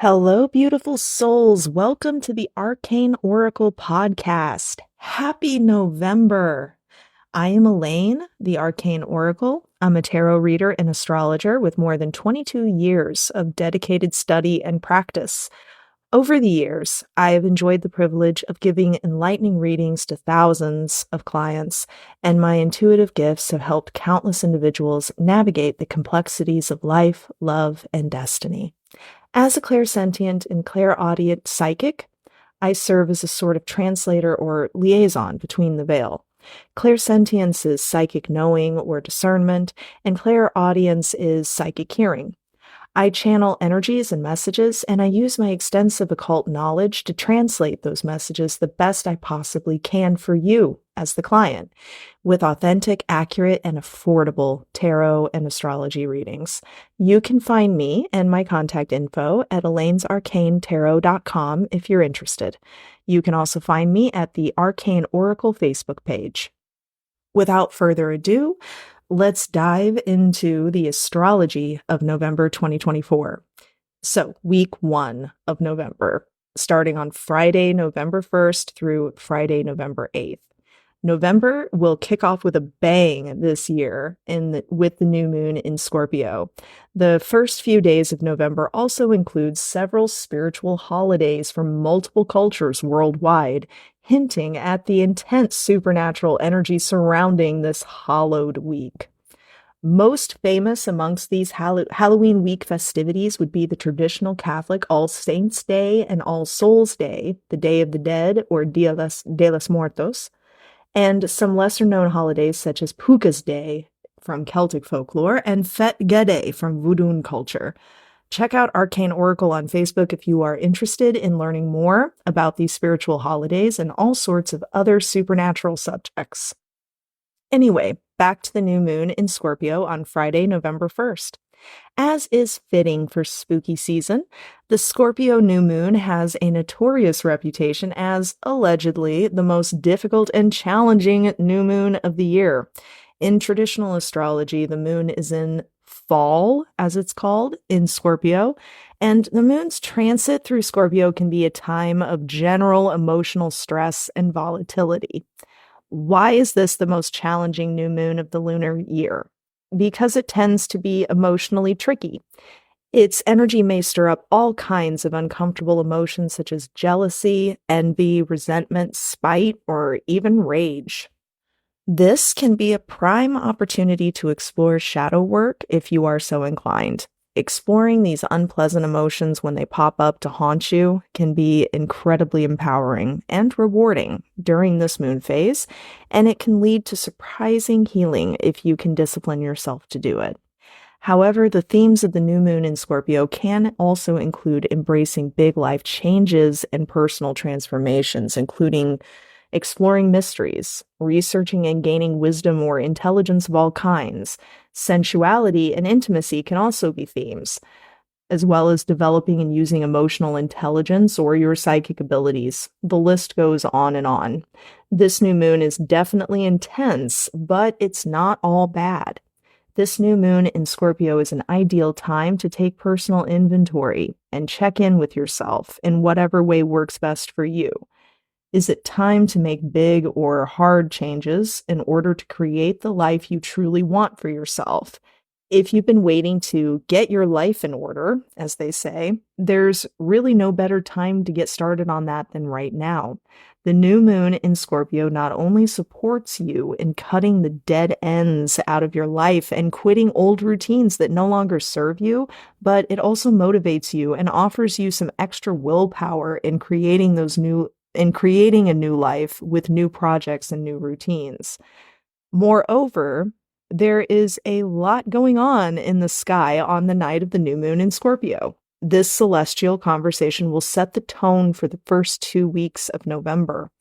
Hello, beautiful souls. Welcome to the Arcane Oracle podcast. Happy November. I am Elaine, the Arcane Oracle. I'm a tarot reader and astrologer with more than 22 years of dedicated study and practice. Over the years, I have enjoyed the privilege of giving enlightening readings to thousands of clients, and my intuitive gifts have helped countless individuals navigate the complexities of life, love, and destiny. As a clairsentient and clairaudient psychic, I serve as a sort of translator or liaison between the veil. Clairsentience is psychic knowing or discernment, and clairaudience is psychic hearing. I channel energies and messages, and I use my extensive occult knowledge to translate those messages the best I possibly can for you as the client, with authentic, accurate, and affordable tarot and astrology readings. You can find me and my contact info at elainesarcanetarot.com if you're interested. You can also find me at the Arcane Oracle Facebook page. Without further ado, let's dive into the astrology of November 2024. So, week 1 of November, starting on Friday, November 1st through Friday, November 8th. November will kick off with a bang this year with the new moon in Scorpio. The first few days of November also includes several spiritual holidays from multiple cultures worldwide, hinting at the intense supernatural energy surrounding this hallowed week. Most famous amongst these Halloween week festivities would be the traditional Catholic All Saints' Day and All Souls' Day, the Day of the Dead, or Dia de los Muertos, and some lesser-known holidays such as Puka's Day from Celtic folklore and Fête Gede from Voodoo culture. Check out Arcane Oracle on Facebook if you are interested in learning more about these spiritual holidays and all sorts of other supernatural subjects. Anyway, back to the new moon in Scorpio on Friday, November 1st. As is fitting for spooky season, the Scorpio new moon has a notorious reputation as, allegedly, the most difficult and challenging new moon of the year. In traditional astrology, the moon is in fall, as it's called, in Scorpio, and the moon's transit through Scorpio can be a time of general emotional stress and volatility. Why is this the most challenging new moon of the lunar year? Because it tends to be emotionally tricky. Its energy may stir up all kinds of uncomfortable emotions such as jealousy, envy, resentment, spite, or even rage. This can be a prime opportunity to explore shadow work if you are so inclined. Exploring these unpleasant emotions when they pop up to haunt you can be incredibly empowering and rewarding during this moon phase, and it can lead to surprising healing if you can discipline yourself to do it. However, the themes of the new moon in Scorpio can also include embracing big life changes and personal transformations, including exploring mysteries, researching and gaining wisdom or intelligence of all kinds. Sensuality and intimacy can also be themes, as well as developing and using emotional intelligence or your psychic abilities. The list goes on and on. This new moon is definitely intense, but it's not all bad. This new moon in Scorpio is an ideal time to take personal inventory and check in with yourself in whatever way works best for you. Is it time to make big or hard changes in order to create the life you truly want for yourself? If you've been waiting to get your life in order, as they say, there's really no better time to get started on that than right now. The new moon in Scorpio not only supports you in cutting the dead ends out of your life and quitting old routines that no longer serve you, but it also motivates you and offers you some extra willpower in creating a new life with new projects and new routines. Moreover, there is a lot going on in the sky on the night of the new moon in Scorpio. This celestial conversation will set the tone for the first 2 weeks of November.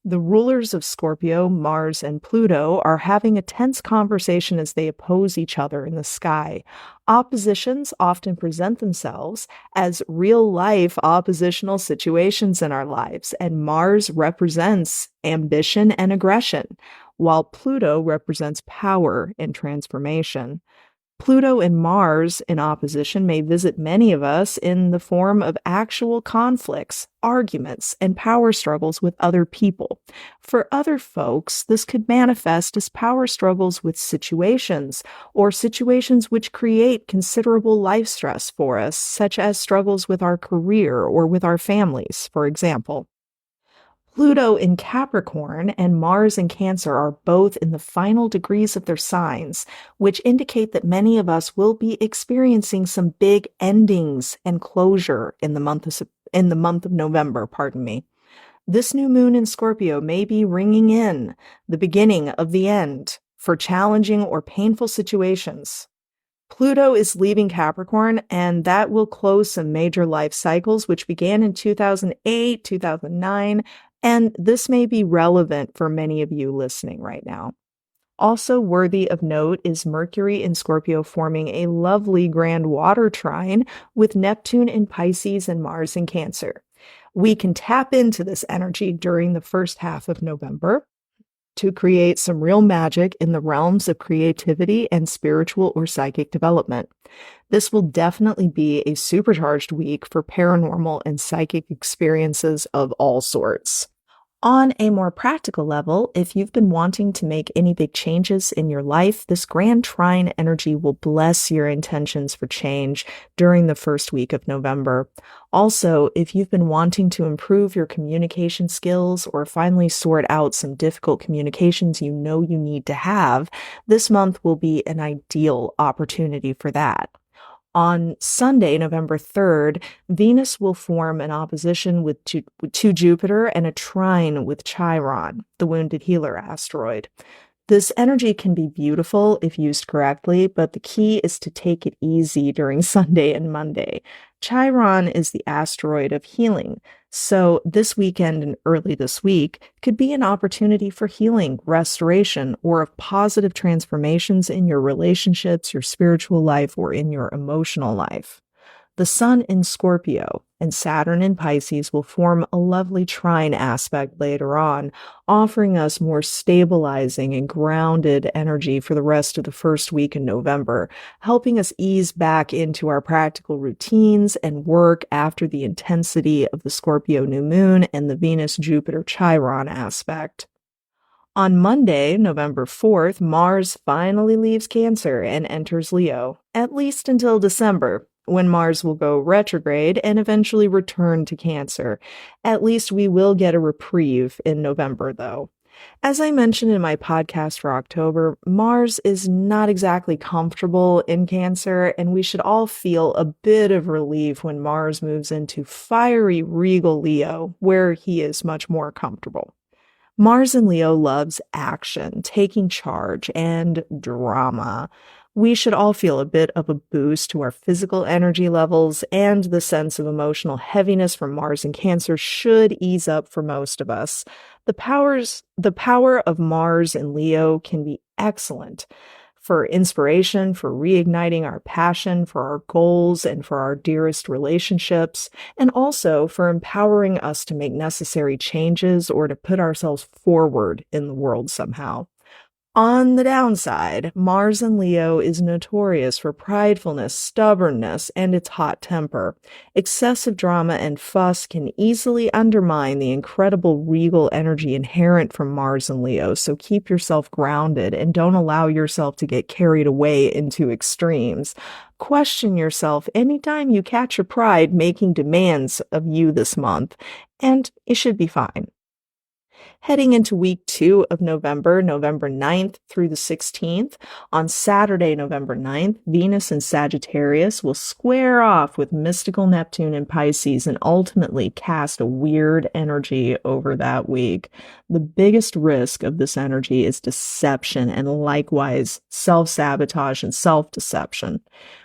The rulers of Scorpio, Mars and Pluto, are having a tense conversation as they oppose each other in the sky. Oppositions often present themselves as real-life oppositional situations in our lives, and Mars represents ambition and aggression, while Pluto represents power and transformation. Pluto and Mars in opposition may visit many of us in the form of actual conflicts, arguments, and power struggles with other people. For other folks, this could manifest as power struggles with situations, or situations which create considerable life stress for us, such as struggles with our career or with our families, for example. Pluto in Capricorn and Mars in Cancer are both in the final degrees of their signs, which indicate that many of us will be experiencing some big endings and closure in the month of November, pardon me. This new moon in Scorpio may be ringing in the beginning of the end for challenging or painful situations. Pluto is leaving Capricorn, and that will close some major life cycles, which began in 2008, 2009, and this may be relevant for many of you listening right now. Also worthy of note is Mercury in Scorpio forming a lovely grand water trine with Neptune in Pisces and Mars in Cancer. We can tap into this energy during the first half of November to create some real magic in the realms of creativity and spiritual or psychic development. This will definitely be a supercharged week for paranormal and psychic experiences of all sorts. On a more practical level, if you've been wanting to make any big changes in your life, this grand trine energy will bless your intentions for change during the first week of November. Also, if you've been wanting to improve your communication skills or finally sort out some difficult communications you know you need to have, this month will be an ideal opportunity for that. On Sunday, November 3rd, Venus will form an opposition with Jupiter and a trine with Chiron, the wounded healer asteroid. This energy can be beautiful if used correctly, but the key is to take it easy during Sunday and Monday. Chiron is the asteroid of healing, so this weekend and early this week could be an opportunity for healing, restoration, or of positive transformations in your relationships, your spiritual life, or in your emotional life. The Sun in Scorpio and Saturn in Pisces will form a lovely trine aspect later on, offering us more stabilizing and grounded energy for the rest of the first week in November, helping us ease back into our practical routines and work after the intensity of the Scorpio new moon and the Venus-Jupiter Chiron aspect. On Monday, November 4th, Mars finally leaves Cancer and enters Leo, at least until December, when Mars will go retrograde and eventually return to Cancer. At least we will get a reprieve in November, though. As I mentioned in my podcast for October, Mars is not exactly comfortable in Cancer, and we should all feel a bit of relief when Mars moves into fiery, regal Leo, where he is much more comfortable. Mars in Leo loves action, taking charge, and drama. We should all feel a bit of a boost to our physical energy levels, and the sense of emotional heaviness from Mars in Cancer should ease up for most of us. The power of Mars in Leo can be excellent for inspiration, for reigniting our passion, for our goals, and for our dearest relationships, and also for empowering us to make necessary changes or to put ourselves forward in the world somehow. On the downside, Mars in Leo is notorious for pridefulness, stubbornness, and its hot temper. Excessive drama and fuss can easily undermine the incredible regal energy inherent from Mars in Leo, so keep yourself grounded and don't allow yourself to get carried away into extremes. Question yourself anytime you catch your pride making demands of you this month, and it should be fine. Heading into week 2 of November, November 9th through the 16th, on Saturday, November 9th, Venus in Sagittarius will square off with mystical Neptune in Pisces and ultimately cast a weird energy over that week. The biggest risk of this energy is deception and likewise self-sabotage and self-deception.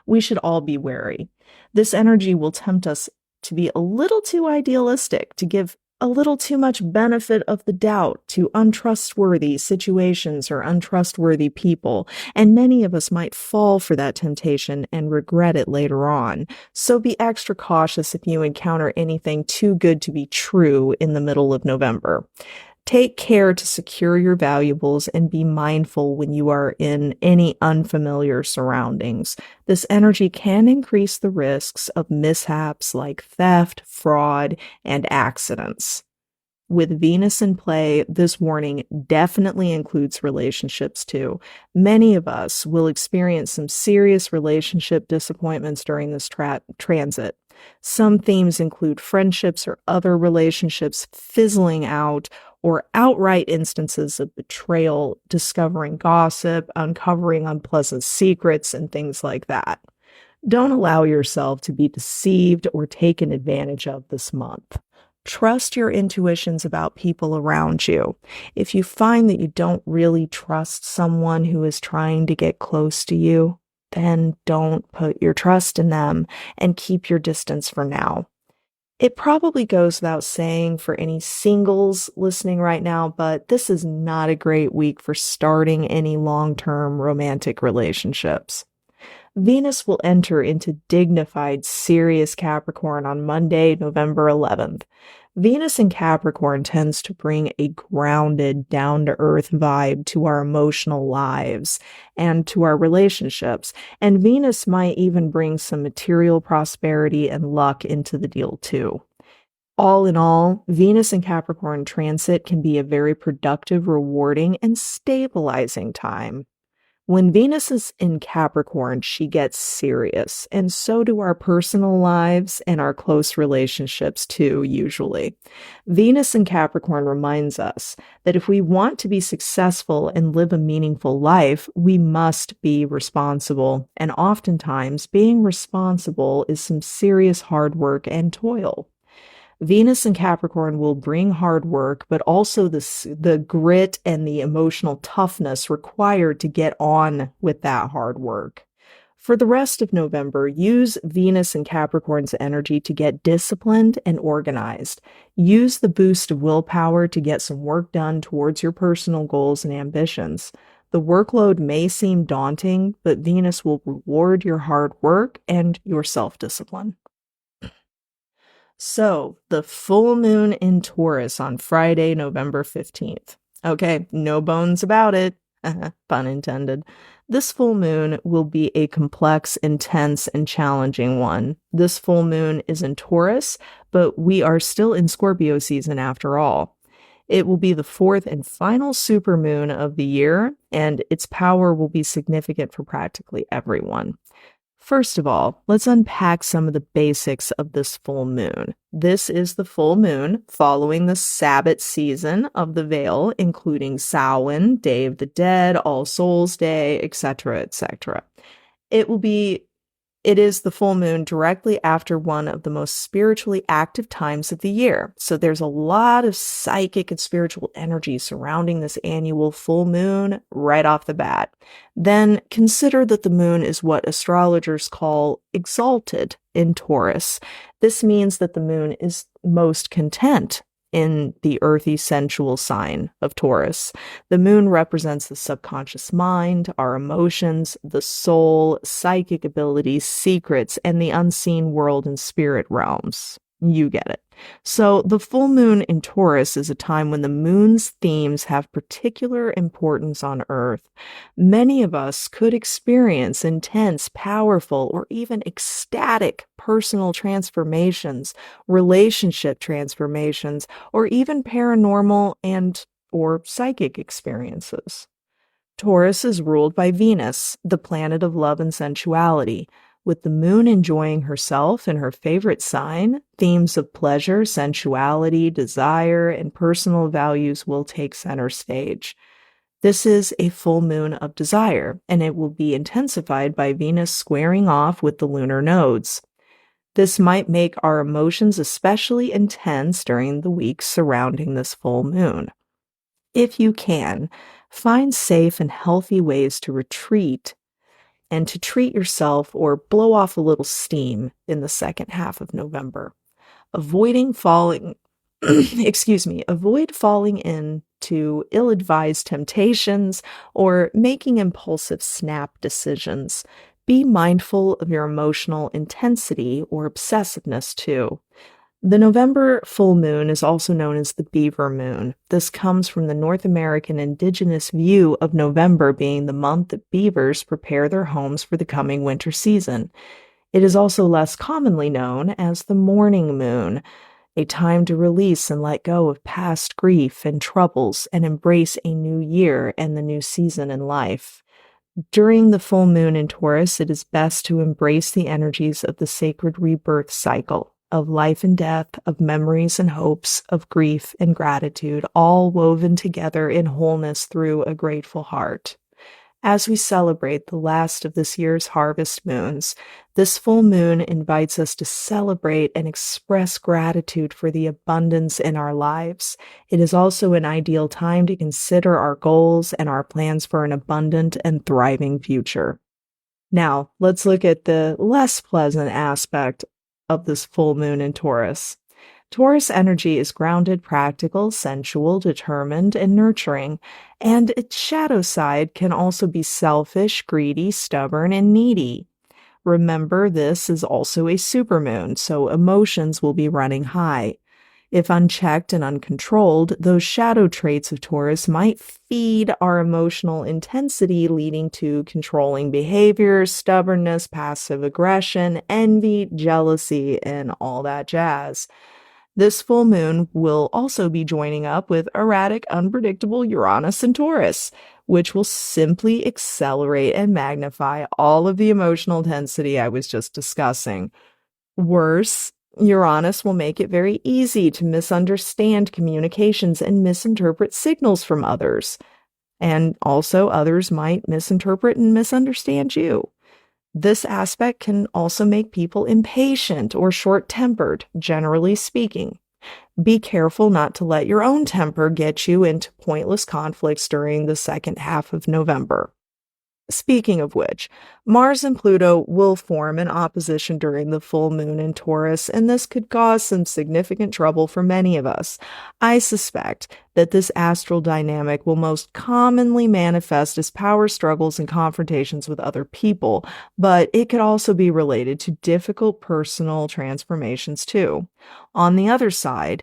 We should all be wary. This energy will tempt us to be a little too idealistic, to give a little too much benefit of the doubt to untrustworthy situations or untrustworthy people, and many of us might fall for that temptation and regret it later on. So be extra cautious if you encounter anything too good to be true in the middle of November. Take care to secure your valuables and be mindful when you are in any unfamiliar surroundings. This energy can increase the risks of mishaps like theft, fraud, and accidents. With Venus in play, this warning definitely includes relationships too. Many of us will experience some serious relationship disappointments during this transit. Some themes include friendships or other relationships fizzling out, or outright instances of betrayal, discovering gossip, uncovering unpleasant secrets, and things like that. Don't allow yourself to be deceived or taken advantage of this month. Trust your intuitions about people around you. If you find that you don't really trust someone who is trying to get close to you, then don't put your trust in them and keep your distance for now. It probably goes without saying for any singles listening right now, but this is not a great week for starting any long-term romantic relationships. Venus will enter into dignified, serious Capricorn on Monday, November 11th. Venus in Capricorn tends to bring a grounded, down-to-earth vibe to our emotional lives and to our relationships, and Venus might even bring some material prosperity and luck into the deal too. All in all, Venus in Capricorn transit can be a very productive, rewarding, and stabilizing time. When Venus is in Capricorn, she gets serious, and so do our personal lives and our close relationships too, usually. Venus in Capricorn reminds us that if we want to be successful and live a meaningful life, we must be responsible, and oftentimes being responsible is some serious hard work and toil. Venus in Capricorn will bring hard work, but also the grit and the emotional toughness required to get on with that hard work. For the rest of November, use Venus in Capricorn's energy to get disciplined and organized. Use the boost of willpower to get some work done towards your personal goals and ambitions. The workload may seem daunting, but Venus will reward your hard work and your self-discipline. So, the full moon in Taurus on Friday, November 15th. Okay, no bones about it. Pun intended. This full moon will be a complex, intense, and challenging one. This full moon is in Taurus, but we are still in Scorpio season after all. It will be the fourth and final supermoon of the year, and its power will be significant for practically everyone. First of all, let's unpack some of the basics of this full moon. This is the full moon following the Sabbath season of the Veil, including Samhain, Day of the Dead, All Souls Day, etc., etc. It is the full moon directly after one of the most spiritually active times of the year. So there's a lot of psychic and spiritual energy surrounding this annual full moon right off the bat. Then consider that the moon is what astrologers call exalted in Taurus. This means that the moon is most content in the earthy sensual sign of Taurus. The moon represents the subconscious mind, our emotions, the soul, psychic abilities, secrets, and the unseen world and spirit realms. You get it. So the full moon in Taurus is a time when the moon's themes have particular importance on Earth. Many of us could experience intense, powerful, or even ecstatic personal transformations, relationship transformations, or even paranormal and or psychic experiences. Taurus is ruled by Venus, the planet of love and sensuality. With the moon enjoying herself in her favorite sign, themes of pleasure, sensuality, desire, and personal values will take center stage. This is a full moon of desire, and it will be intensified by Venus squaring off with the lunar nodes. This might make our emotions especially intense during the weeks surrounding this full moon. If you can, find safe and healthy ways to retreat and to treat yourself or blow off a little steam in the second half of November. Avoid falling into ill-advised temptations or making impulsive snap decisions. Be mindful of your emotional intensity or obsessiveness too. The November full moon is also known as the beaver moon. This comes from the North American indigenous view of November being the month that beavers prepare their homes for the coming winter season. It is also less commonly known as the mourning moon, a time to release and let go of past grief and troubles and embrace a new year and the new season in life. During the full moon in Taurus, it is best to embrace the energies of the sacred rebirth cycle, of life and death, of memories and hopes, of grief and gratitude, all woven together in wholeness through a grateful heart. As we celebrate the last of this year's harvest moons, this full moon invites us to celebrate and express gratitude for the abundance in our lives. It is also an ideal time to consider our goals and our plans for an abundant and thriving future. Now, let's look at the less pleasant aspect of this full moon in Taurus. Taurus energy is grounded, practical, sensual, determined, and nurturing, and its shadow side can also be selfish, greedy, stubborn, and needy. Remember, this is also a supermoon, so emotions will be running high. If unchecked and uncontrolled, those shadow traits of Taurus might feed our emotional intensity, leading to controlling behavior, stubbornness, passive aggression, envy, jealousy, and all that jazz. This full moon will also be joining up with erratic, unpredictable Uranus and Taurus, which will simply accelerate and magnify all of the emotional intensity I was just discussing. Worse, Uranus will make it very easy to misunderstand communications and misinterpret signals from others. And also, others might misinterpret and misunderstand you. This aspect can also make people impatient or short-tempered, generally speaking. Be careful not to let your own temper get you into pointless conflicts during the second half of November. Speaking of which, Mars and Pluto will form an opposition during the full moon in Taurus, and this could cause some significant trouble for many of us. I suspect that this astral dynamic will most commonly manifest as power struggles and confrontations with other people, but it could also be related to difficult personal transformations too. On the other side,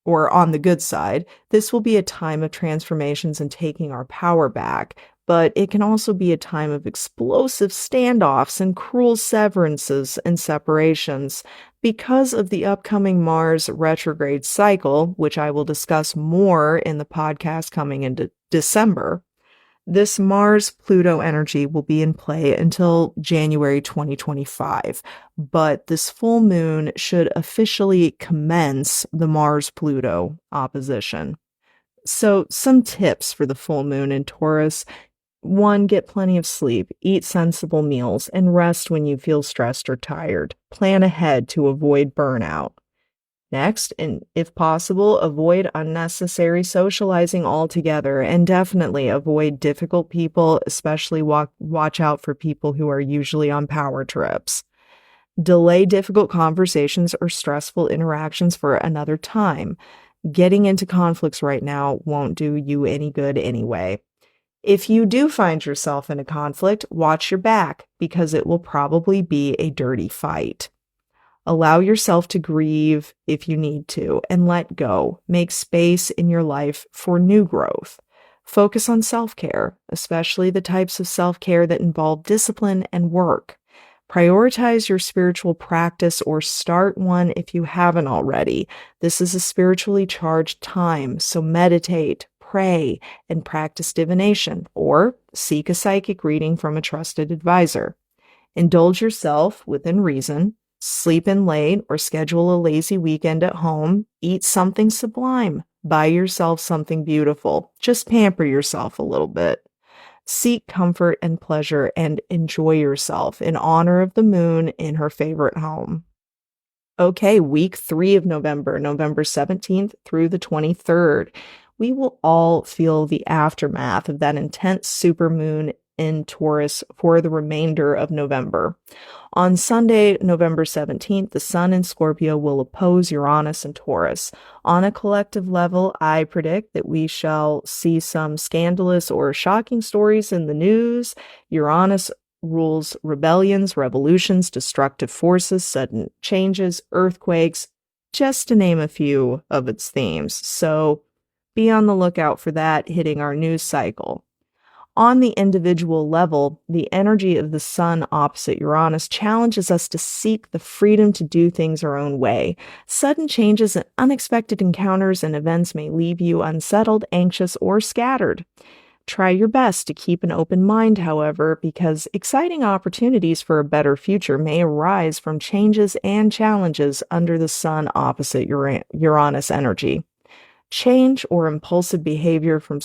or on the good side, this will be a time of transformations and taking our power back, but it can also be a time of explosive standoffs and cruel severances and separations. Because of the upcoming Mars retrograde cycle, which I will discuss more in the podcast coming into December, this Mars-Pluto energy will be in play until January 2025, but this full moon should officially commence the Mars-Pluto opposition. So, some tips for the full moon in Taurus. 1, get plenty of sleep, eat sensible meals, and rest when you feel stressed or tired. Plan ahead to avoid burnout. Next, and if possible, avoid unnecessary socializing altogether, and definitely avoid difficult people, especially watch out for people who are usually on power trips. Delay difficult conversations or stressful interactions for another time. Getting into conflicts right now won't do you any good anyway. If you do find yourself in a conflict, watch your back, because it will probably be a dirty fight. Allow yourself to grieve if you need to, and let go. Make space in your life for new growth. Focus on self-care, especially the types of self-care that involve discipline and work. Prioritize your spiritual practice, or start one if you haven't already. This is a spiritually charged time, so meditate, pray, and practice divination, or seek a psychic reading from a trusted advisor. Indulge yourself within reason. Sleep in late or schedule a lazy weekend at home. Eat something sublime. Buy yourself something beautiful. Just pamper yourself a little bit. Seek comfort and pleasure and enjoy yourself in honor of the moon in her favorite home. Okay, week 3 of November, November 17th through the 23rd. We will all feel the aftermath of that intense supermoon in Taurus for the remainder of November. On Sunday, November 17th, the Sun in Scorpio will oppose Uranus and Taurus. On a collective level, I predict that we shall see some scandalous or shocking stories in the news. Uranus rules rebellions, revolutions, destructive forces, sudden changes, earthquakes, just to name a few of its themes. So be on the lookout for that hitting our news cycle. On the individual level, the energy of the sun opposite Uranus challenges us to seek the freedom to do things our own way. Sudden changes and unexpected encounters and events may leave you unsettled, anxious, or scattered. Try your best to keep an open mind, however, because exciting opportunities for a better future may arise from changes and challenges under the sun opposite Uranus energy. Change or impulsive behavior from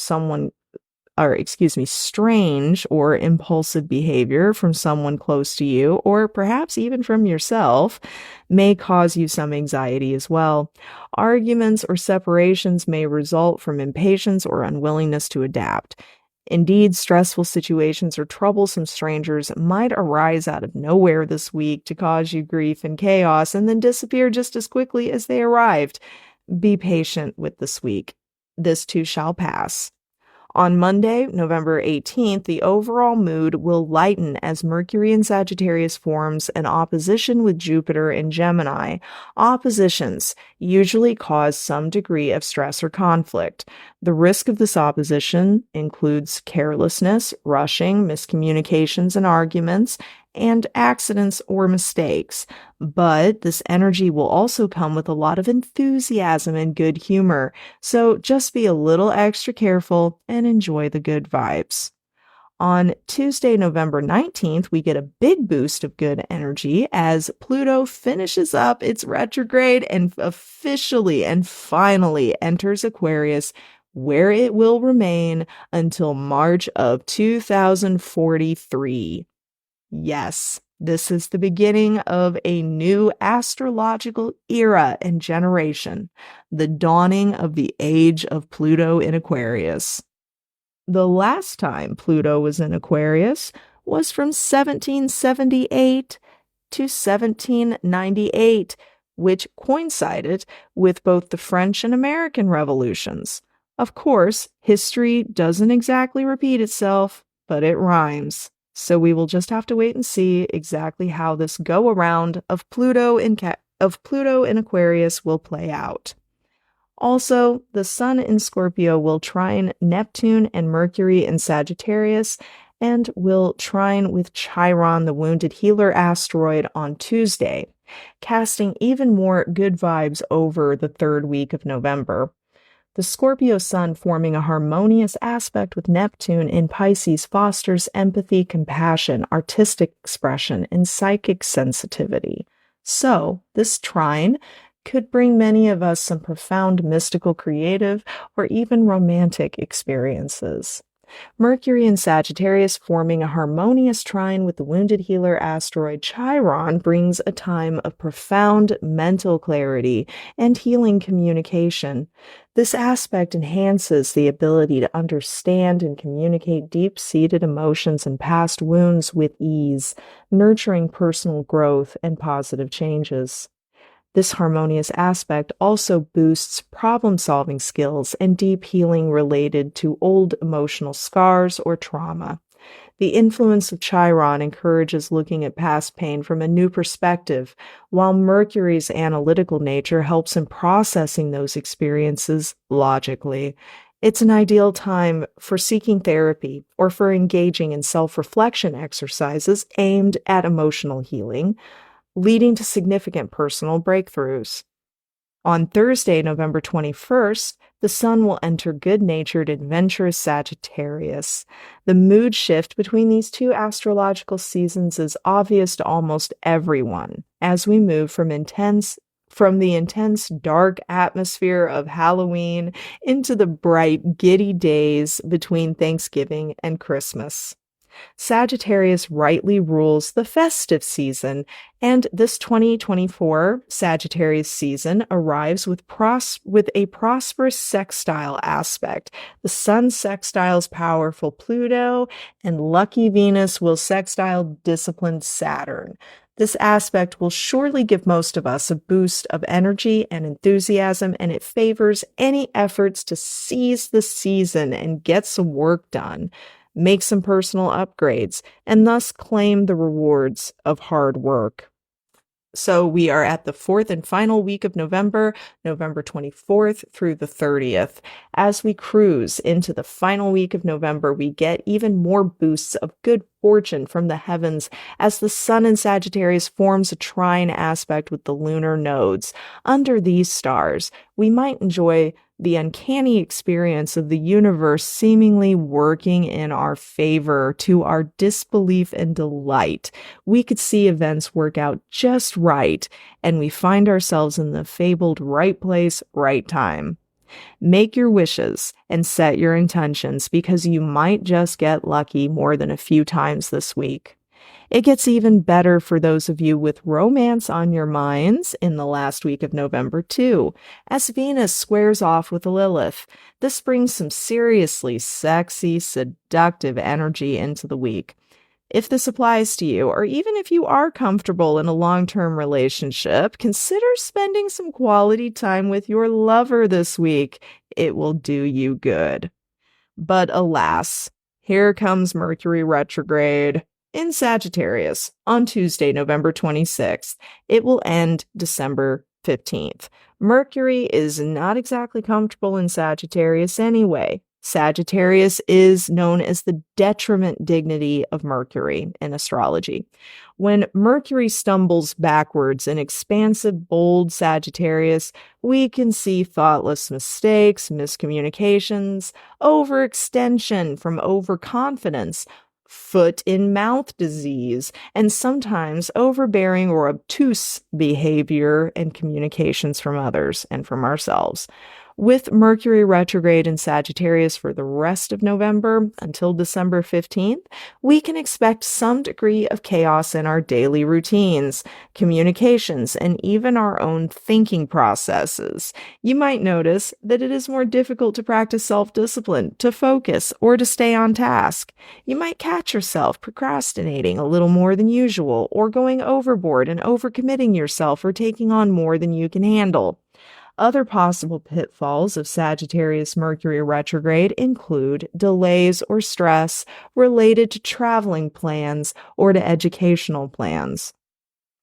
strange or impulsive behavior from someone close to you, or perhaps even from yourself, may cause you some anxiety as well. Arguments or separations may result from impatience or unwillingness to adapt. Indeed, stressful situations or troublesome strangers might arise out of nowhere this week to cause you grief and chaos and then disappear just as quickly as they arrived. Be patient with this week. This too shall pass. On Monday, November 18th, the overall mood will lighten as Mercury in Sagittarius forms an opposition with Jupiter in Gemini. Oppositions usually cause some degree of stress or conflict. The risk of this opposition includes carelessness, rushing, miscommunications and arguments, and accidents or mistakes. But this energy will also come with a lot of enthusiasm and good humor. So just be a little extra careful and enjoy the good vibes. On Tuesday, November 19th, we get a big boost of good energy as Pluto finishes up its retrograde and officially and finally enters Aquarius, where it will remain until March of 2043. Yes, this is the beginning of a new astrological era and generation, the dawning of the age of Pluto in Aquarius. The last time Pluto was in Aquarius was from 1778 to 1798, which coincided with both the French and American revolutions. Of course, history doesn't exactly repeat itself, but it rhymes. So we will just have to wait and see exactly how this go-around of Pluto in Aquarius will play out. Also, the Sun in Scorpio will trine Neptune and Mercury in Sagittarius and will trine with Chiron, the wounded healer asteroid, on Tuesday, casting even more good vibes over the third week of November. The Scorpio Sun forming a harmonious aspect with Neptune in Pisces fosters empathy, compassion, artistic expression, and psychic sensitivity. So, this trine could bring many of us some profound mystical, creative, or even romantic experiences. Mercury in Sagittarius forming a harmonious trine with the wounded healer asteroid Chiron brings a time of profound mental clarity and healing communication. This aspect enhances the ability to understand and communicate deep-seated emotions and past wounds with ease, nurturing personal growth and positive changes. This harmonious aspect also boosts problem-solving skills and deep healing related to old emotional scars or trauma. The influence of Chiron encourages looking at past pain from a new perspective, while Mercury's analytical nature helps in processing those experiences logically. It's an ideal time for seeking therapy or for engaging in self-reflection exercises aimed at emotional healing, leading to significant personal breakthroughs. On Thursday, November 21st, the Sun will enter good-natured, adventurous Sagittarius. The mood shift between these two astrological seasons is obvious to almost everyone as we move from the intense, dark atmosphere of Halloween into the bright, giddy days between Thanksgiving and Christmas. Sagittarius rightly rules the festive season, and this 2024 Sagittarius season arrives with a prosperous sextile aspect. The Sun sextiles powerful Pluto, and lucky Venus will sextile disciplined Saturn. This aspect will surely give most of us a boost of energy and enthusiasm, and it favors any efforts to seize the season and get some work done, make some personal upgrades, and thus claim the rewards of hard work. So we are at the fourth and final week of November, November 24th through the 30th. As we cruise into the final week of November, we get even more boosts of good fortune from the heavens as the sun in Sagittarius forms a trine aspect with the lunar nodes. Under these stars, we might enjoy the uncanny experience of the universe seemingly working in our favor to our disbelief and delight. We could see events work out just right, and we find ourselves in the fabled right place, right time. Make your wishes and set your intentions because you might just get lucky more than a few times this week. It gets even better for those of you with romance on your minds in the last week of November, too, as Venus squares off with Lilith. This brings some seriously sexy, seductive energy into the week. If this applies to you, or even if you are comfortable in a long-term relationship, consider spending some quality time with your lover this week. It will do you good. But alas, here comes Mercury retrograde in Sagittarius on Tuesday, November 26th. It will end December 15th. Mercury is not exactly comfortable in Sagittarius anyway. Sagittarius is known as the detriment dignity of Mercury in astrology. When Mercury stumbles backwards in expansive, bold Sagittarius, we can see thoughtless mistakes, miscommunications, overextension from overconfidence, foot-in-mouth disease, and sometimes overbearing or obtuse behavior and communications from others and from ourselves. With Mercury retrograde in Sagittarius for the rest of November until December 15th, we can expect some degree of chaos in our daily routines, communications, and even our own thinking processes. You might notice that it is more difficult to practice self-discipline, to focus, or to stay on task. You might catch yourself procrastinating a little more than usual, or going overboard and overcommitting yourself or taking on more than you can handle. Other possible pitfalls of Sagittarius Mercury retrograde include delays or stress related to traveling plans or to educational plans.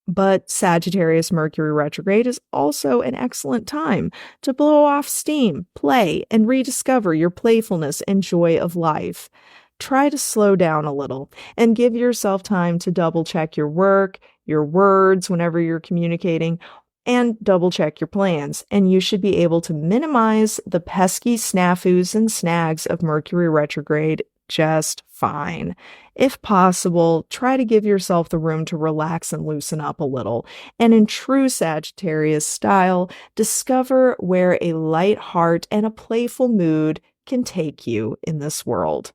But Sagittarius Mercury retrograde is also an excellent time to blow off steam, play, and rediscover your playfulness and joy of life. Try to slow down a little and give yourself time to double check your work, your words whenever you're communicating, and double check your plans, and you should be able to minimize the pesky snafus and snags of Mercury retrograde just fine. If possible, try to give yourself the room to relax and loosen up a little, and in true Sagittarius style, discover where a light heart and a playful mood can take you in this world.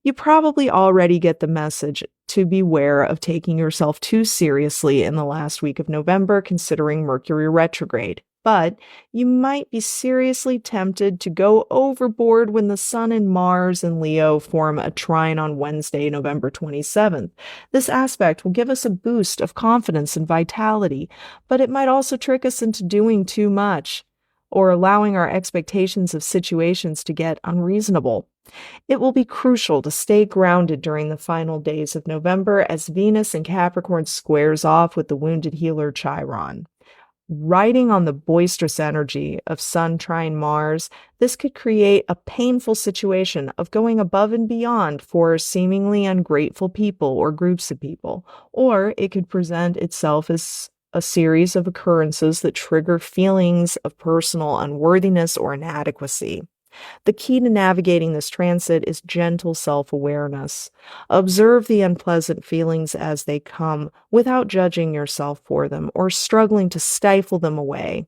You probably already get the message to beware of taking yourself too seriously in the last week of November, considering Mercury retrograde. But you might be seriously tempted to go overboard when the Sun and Mars in Leo form a trine on Wednesday, November 27th. This aspect will give us a boost of confidence and vitality, but it might also trick us into doing too much or allowing our expectations of situations to get unreasonable. It will be crucial to stay grounded during the final days of November as Venus in Capricorn squares off with the wounded healer Chiron. Riding on the boisterous energy of Sun trine Mars, this could create a painful situation of going above and beyond for seemingly ungrateful people or groups of people, or it could present itself as a series of occurrences that trigger feelings of personal unworthiness or inadequacy. The key to navigating this transit is gentle self-awareness. Observe the unpleasant feelings as they come without judging yourself for them or struggling to stifle them away.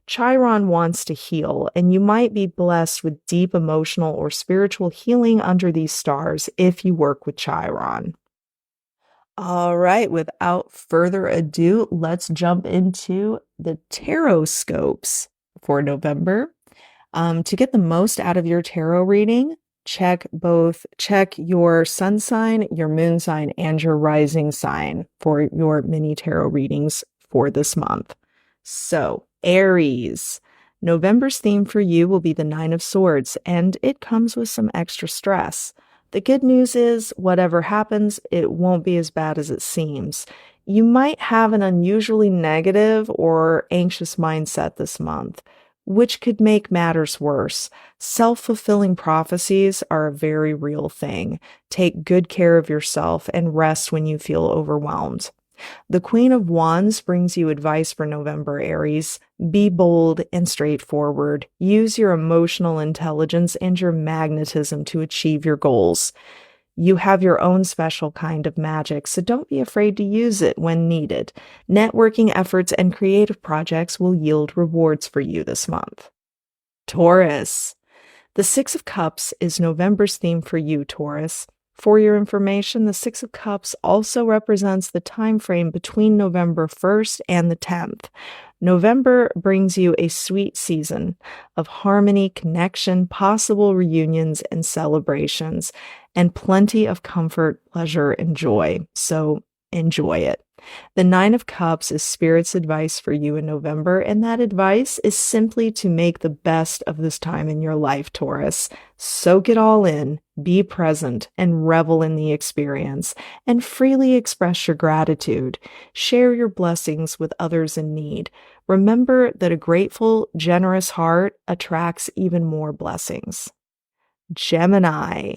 Chiron wants to heal, and you might be blessed with deep emotional or spiritual healing under these stars if you work with Chiron. All right, without further ado, let's jump into the tarot scopes for November. To get the most out of your tarot reading, check your sun sign, your moon sign, and your rising sign for your mini tarot readings for this month. So, Aries. November's theme for you will be the Nine of Swords, and it comes with some extra stress. The good news is, whatever happens, it won't be as bad as it seems. You might have an unusually negative or anxious mindset this month, which could make matters worse. Self-fulfilling prophecies are a very real thing. Take good care of yourself and rest when you feel overwhelmed. The Queen of Wands brings you advice for November, Aries. Be bold and straightforward. Use your emotional intelligence and your magnetism to achieve your goals. You have your own special kind of magic, so don't be afraid to use it when needed. Networking efforts and creative projects will yield rewards for you this month. Taurus. The Six of Cups is November's theme for you, Taurus. For your information, the Six of Cups also represents the time frame between November 1st and the 10th. November brings you a sweet season of harmony, connection, possible reunions, and celebrations, and plenty of comfort, pleasure, and joy. So enjoy it. The Nine of Cups is Spirit's advice for you in November, and that advice is simply to make the best of this time in your life, Taurus. Soak it all in, be present, and revel in the experience, and freely express your gratitude. Share your blessings with others in need. Remember that a grateful, generous heart attracts even more blessings. Gemini.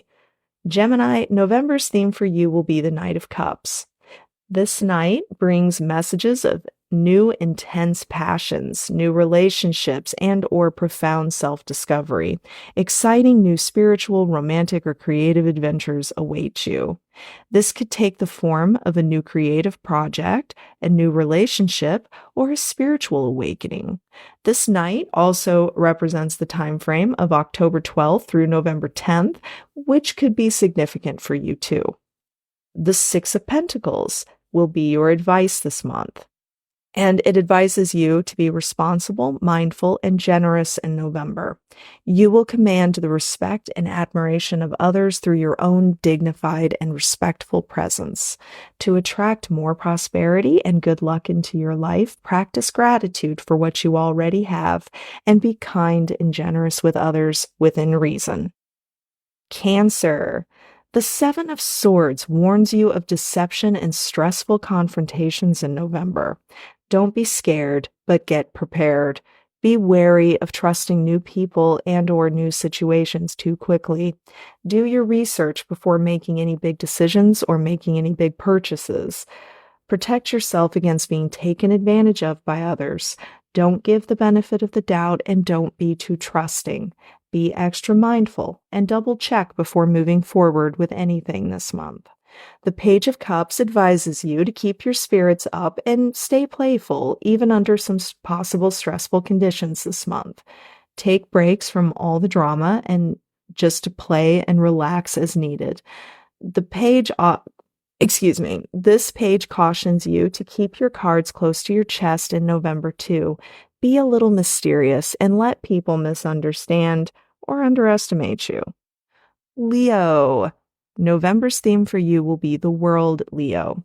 Gemini, November's theme for you will be the Knight of Cups. This night brings messages of new intense passions, new relationships, and or profound self-discovery. Exciting new spiritual, romantic, or creative adventures await you. This could take the form of a new creative project, a new relationship, or a spiritual awakening. This night also represents the time frame of October 12th through November 10th, which could be significant for you too. The Six of Pentacles will be your advice this month, and it advises you to be responsible, mindful, and generous in November. You will command the respect and admiration of others through your own dignified and respectful presence. To attract more prosperity and good luck into your life, practice gratitude for what you already have, and be kind and generous with others within reason. Cancer. The Seven of Swords warns you of deception and stressful confrontations in November. Don't be scared, but get prepared. Be wary of trusting new people and or new situations too quickly. Do your research before making any big decisions or making any big purchases. Protect yourself against being taken advantage of by others. Don't give the benefit of the doubt and don't be too trusting. Be extra mindful and double check before moving forward with anything this month. The Page of Cups advises you to keep your spirits up and stay playful, even under some possible stressful conditions this month. Take breaks from all the drama and just to play and relax as needed. This page cautions you to keep your cards close to your chest in November too. Be a little mysterious and let people misunderstand or underestimate you. Leo. November's theme for you will be the world, Leo.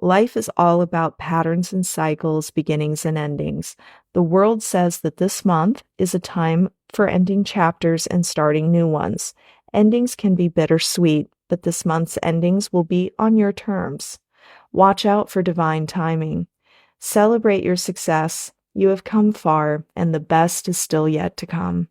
Life is all about patterns and cycles, beginnings and endings. The world says that this month is a time for ending chapters and starting new ones. Endings can be bittersweet, but this month's endings will be on your terms. Watch out for divine timing. Celebrate your success. You have come far, and the best is still yet to come.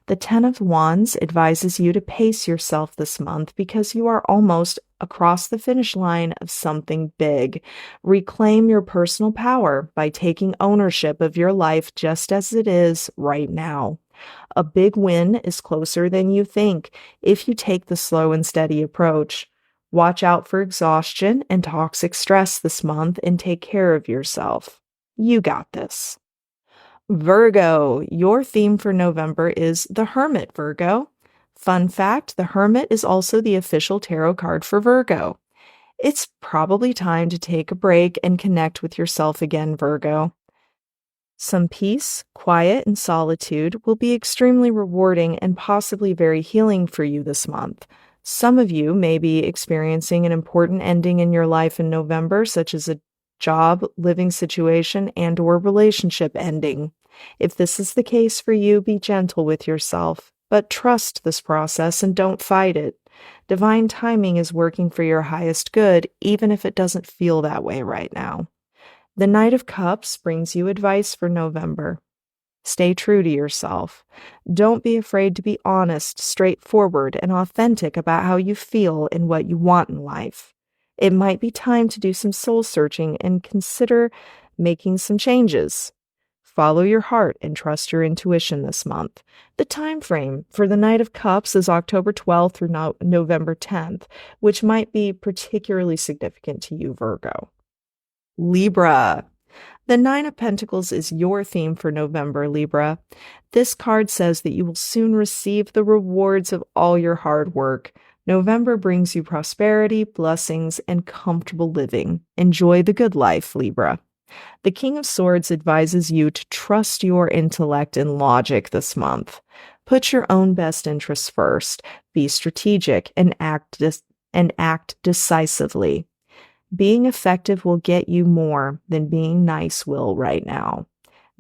The Ten of Wands advises you to pace yourself this month because you are almost across the finish line of something big. Reclaim your personal power by taking ownership of your life just as it is right now. A big win is closer than you think if you take the slow and steady approach. Watch out for exhaustion and toxic stress this month and take care of yourself. You got this. Virgo, your theme for November is the Hermit, Virgo. Fun fact, the Hermit is also the official tarot card for Virgo. It's probably time to take a break and connect with yourself again, Virgo. Some peace, quiet, and solitude will be extremely rewarding and possibly very healing for you this month. Some of you may be experiencing an important ending in your life in November, such as a job, living situation, and or relationship ending. If this is the case for you, be gentle with yourself, but trust this process and don't fight it. Divine timing is working for your highest good, even if it doesn't feel that way right now. The Knight of Cups brings you advice for November. Stay true to yourself. Don't be afraid to be honest, straightforward, and authentic about how you feel and what you want in life. It might be time to do some soul searching and consider making some changes. Follow your heart and trust your intuition this month. The time frame for the Knight of Cups is October 12th through November 10th, which might be particularly significant to you, Virgo. Libra. The Nine of Pentacles is your theme for November, Libra. This card says that you will soon receive the rewards of all your hard work. November brings you prosperity, blessings, and comfortable living. Enjoy the good life, Libra. The King of Swords advises you to trust your intellect and logic this month. Put your own best interests first. Be strategic and act decisively. Being effective will get you more than being nice will right now.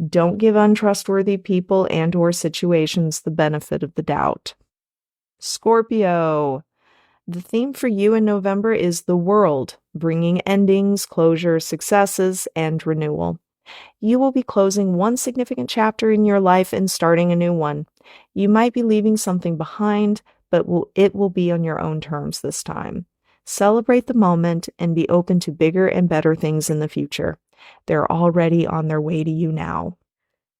Don't give untrustworthy people and/or situations the benefit of the doubt. Scorpio. The theme for you in November is the world, bringing endings, closure, successes, and renewal. You will be closing one significant chapter in your life and starting a new one. You might be leaving something behind, but it will be on your own terms this time. Celebrate the moment and be open to bigger and better things in the future. They're already on their way to you now.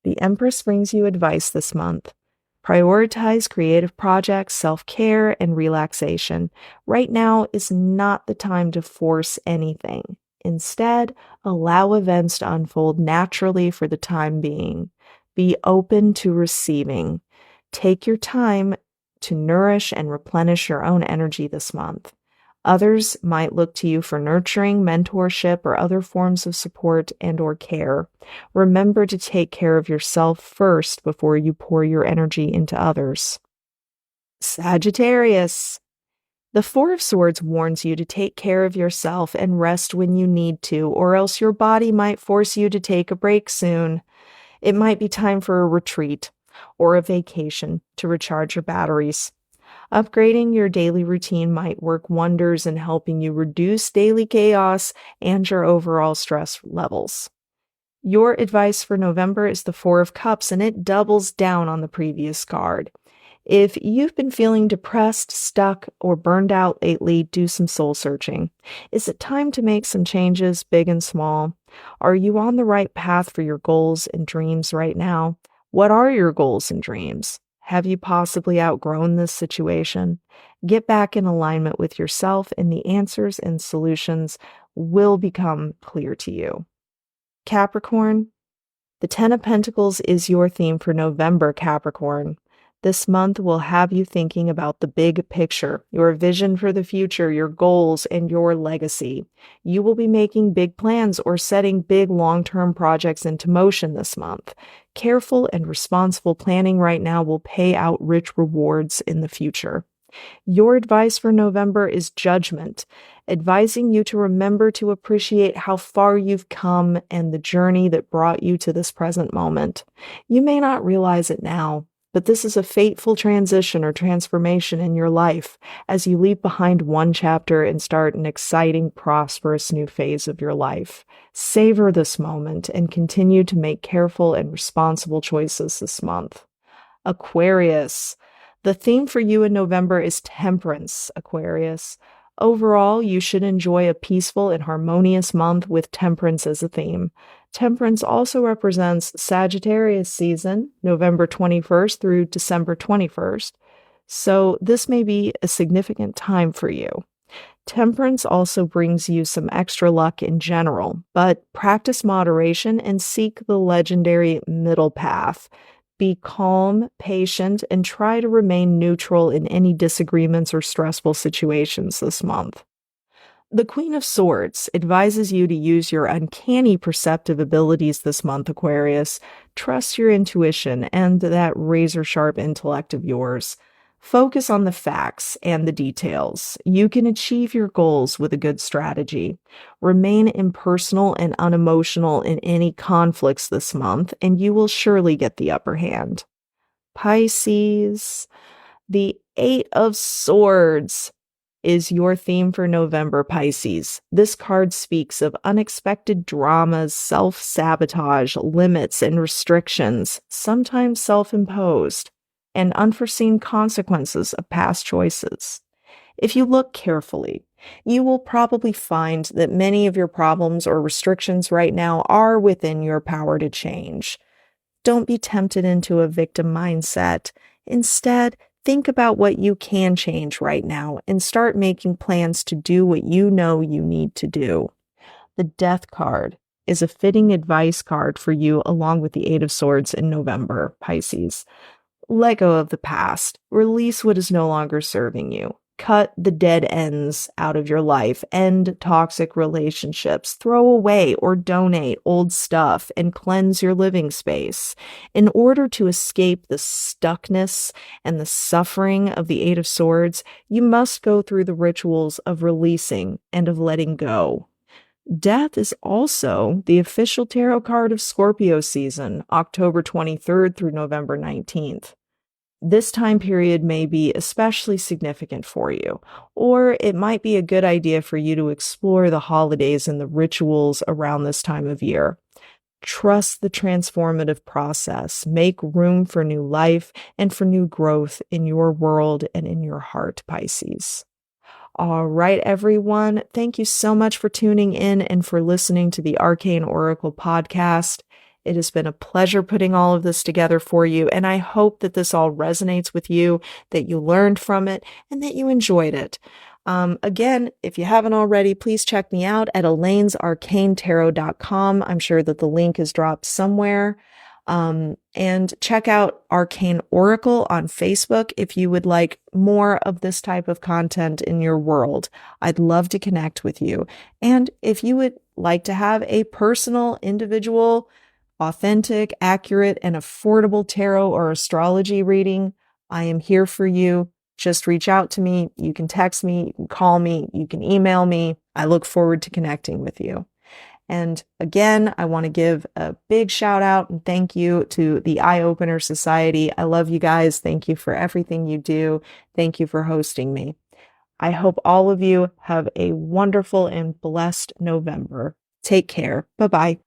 The Empress brings you advice this month. Prioritize creative projects, self-care, and relaxation. Right now is not the time to force anything. Instead, allow events to unfold naturally for the time being. Be open to receiving. Take your time to nourish and replenish your own energy this month. Others might look to you for nurturing, mentorship, or other forms of support and/or care. Remember to take care of yourself first before you pour your energy into others. Sagittarius. The Four of Swords warns you to take care of yourself and rest when you need to, or else your body might force you to take a break soon. It might be time for a retreat or a vacation to recharge your batteries. Upgrading your daily routine might work wonders in helping you reduce daily chaos and your overall stress levels. Your advice for November is the Four of Cups, and it doubles down on the previous card. If you've been feeling depressed, stuck, or burned out lately, do some soul searching. Is it time to make some changes, big and small? Are you on the right path for your goals and dreams right now? What are your goals and dreams? Have you possibly outgrown this situation? Get back in alignment with yourself, and the answers and solutions will become clear to you. Capricorn. The Ten of Pentacles is your theme for November, Capricorn. This month will have you thinking about the big picture, your vision for the future, your goals, and your legacy. You will be making big plans or setting big long-term projects into motion this month. Careful and responsible planning right now will pay out rich rewards in the future. Your advice for November is Judgment, advising you to remember to appreciate how far you've come and the journey that brought you to this present moment. You may not realize it now, but this is a fateful transition or transformation in your life as you leave behind one chapter and start an exciting, prosperous new phase of your life. Savor this moment and continue to make careful and responsible choices this month. Aquarius. The theme for you in November is Temperance, Aquarius. Overall, you should enjoy a peaceful and harmonious month with temperance as a theme. Temperance also represents Sagittarius season, November 21st through December 21st. So this may be a significant time for you. Temperance also brings you some extra luck in general, but practice moderation and seek the legendary middle path. Be calm, patient, and try to remain neutral in any disagreements or stressful situations this month. The Queen of Swords advises you to use your uncanny perceptive abilities this month, Aquarius. Trust your intuition and that razor-sharp intellect of yours. Focus on the facts and the details. You can achieve your goals with a good strategy. Remain impersonal and unemotional in any conflicts this month, and you will surely get the upper hand. Pisces. The Eight of Swords is your theme for November, Pisces. This card speaks of unexpected dramas, self-sabotage, limits, and restrictions, sometimes self-imposed, and unforeseen consequences of past choices. If you look carefully, you will probably find that many of your problems or restrictions right now are within your power to change. Don't be tempted into a victim mindset. Instead, think about what you can change right now and start making plans to do what you know you need to do. The Death card is a fitting advice card for you along with the Eight of Swords in November, Pisces. Let go of the past. Release what is no longer serving you. Cut the dead ends out of your life. End toxic relationships. Throw away or donate old stuff and cleanse your living space. In order to escape the stuckness and the suffering of the Eight of Swords, you must go through the rituals of releasing and of letting go. Death is also the official tarot card of Scorpio season, October 23rd through November 19th. This time period may be especially significant for you, or it might be a good idea for you to explore the holidays and the rituals around this time of year. Trust the transformative process. Make room for new life and for new growth in your world and in your heart, Pisces. All right, everyone. Thank you so much for tuning in and for listening to the Arcane Oracle podcast. It has been a pleasure putting all of this together for you, and I hope that this all resonates with you, that you learned from it, and that you enjoyed it. Again, if you haven't already, please check me out at elainesarcanetarot.com. I'm sure that the link is dropped somewhere. And check out Arcane Oracle on Facebook if you would like more of this type of content in your world. I'd love to connect with you. And if you would like to have a personal, individual, authentic, accurate, and affordable tarot or astrology reading, I am here for you. Just reach out to me. You can text me, you can call me, you can email me. I look forward to connecting with you. And again, I want to give a big shout out and thank you to the Eye Opener Society. I love you guys. Thank you for everything you do. Thank you for hosting me. I hope all of you have a wonderful and blessed November. Take care. Bye-bye.